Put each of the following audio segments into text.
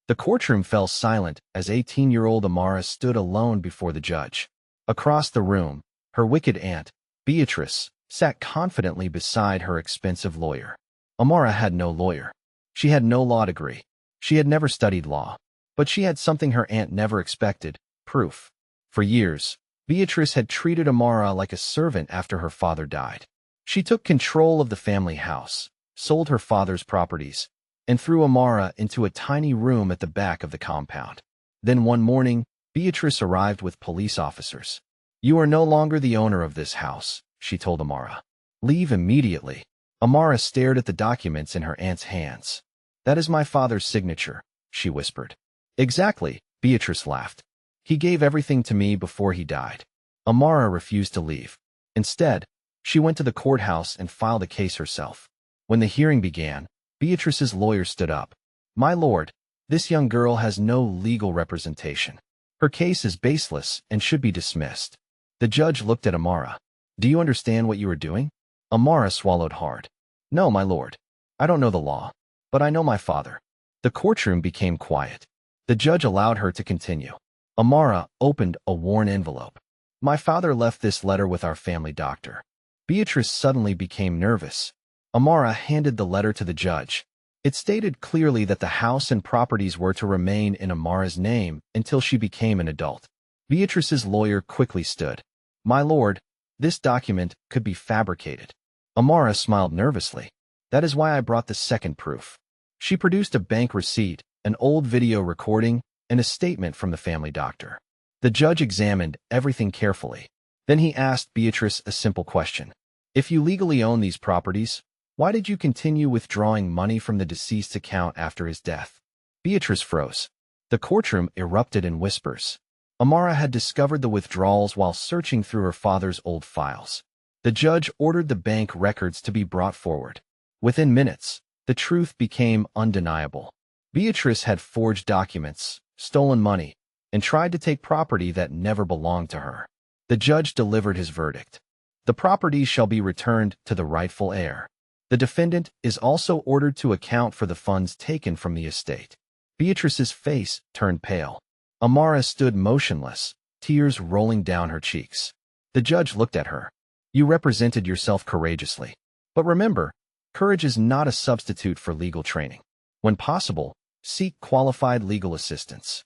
The courtroom fell silent as 18-year-old Amara stood alone before the judge. Across the room, her wicked aunt, Beatrice, sat confidently beside her expensive lawyer. Amara had no lawyer. She had no law degree. She had never studied law. But she had something her aunt never expected: proof. For years, Beatrice had treated Amara like a servant after her father died. She took control of the family house, sold her father's properties, and threw Amara into a tiny room at the back of the compound. Then one morning, Beatrice arrived with police officers. "You are no longer the owner of this house," she told Amara. "Leave immediately." Amara stared at the documents in her aunt's hands. "That is my father's signature," she whispered. "Exactly," Beatrice laughed. "He gave everything to me before he died." Amara refused to leave. Instead, she went to the courthouse and filed a case herself. When the hearing began, Beatrice's lawyer stood up. "My lord, this young girl has no legal representation. Her case is baseless and should be dismissed." The judge looked at Amara. "Do you understand what you are doing?" Amara swallowed hard. "No, my lord. I don't know the law, but I know my father." The courtroom became quiet. The judge allowed her to continue. Amara opened a worn envelope. "My father left this letter with our family doctor." Beatrice suddenly became nervous. Amara handed the letter to the judge. It stated clearly that the house and properties were to remain in Amara's name until she became an adult. Beatrice's lawyer quickly stood. "My lord, this document could be fabricated." Amara smiled nervously. "That is why I brought the second proof." She produced a bank receipt, an old video recording, and a statement from the family doctor. The judge examined everything carefully. Then he asked Beatrice a simple question. "If you legally own these properties, why did you continue withdrawing money from the deceased's account after his death?" Beatrice froze. The courtroom erupted in whispers. Amara had discovered the withdrawals while searching through her father's old files. The judge ordered the bank records to be brought forward. Within minutes, the truth became undeniable. Beatrice had forged documents, stolen money, and tried to take property that never belonged to her. The judge delivered his verdict. "The property shall be returned to the rightful heir. The defendant is also ordered to account for the funds taken from the estate." Beatrice's face turned pale. Amara stood motionless, tears rolling down her cheeks. The judge looked at her. "You represented yourself courageously. But remember, courage is not a substitute for legal training. When possible, seek qualified legal assistance."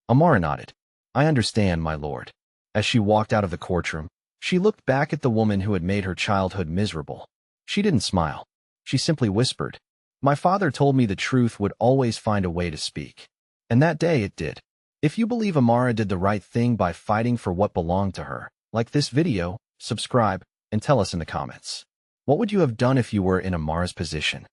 Amara nodded. "I understand, my lord." As she walked out of the courtroom, she looked back at the woman who had made her childhood miserable. She didn't smile. She simply whispered, "My father told me the truth would always find a way to speak." And that day it did. If you believe Amara did the right thing by fighting for what belonged to her, like this video, subscribe, and tell us in the comments. What would you have done if you were in Amara's position?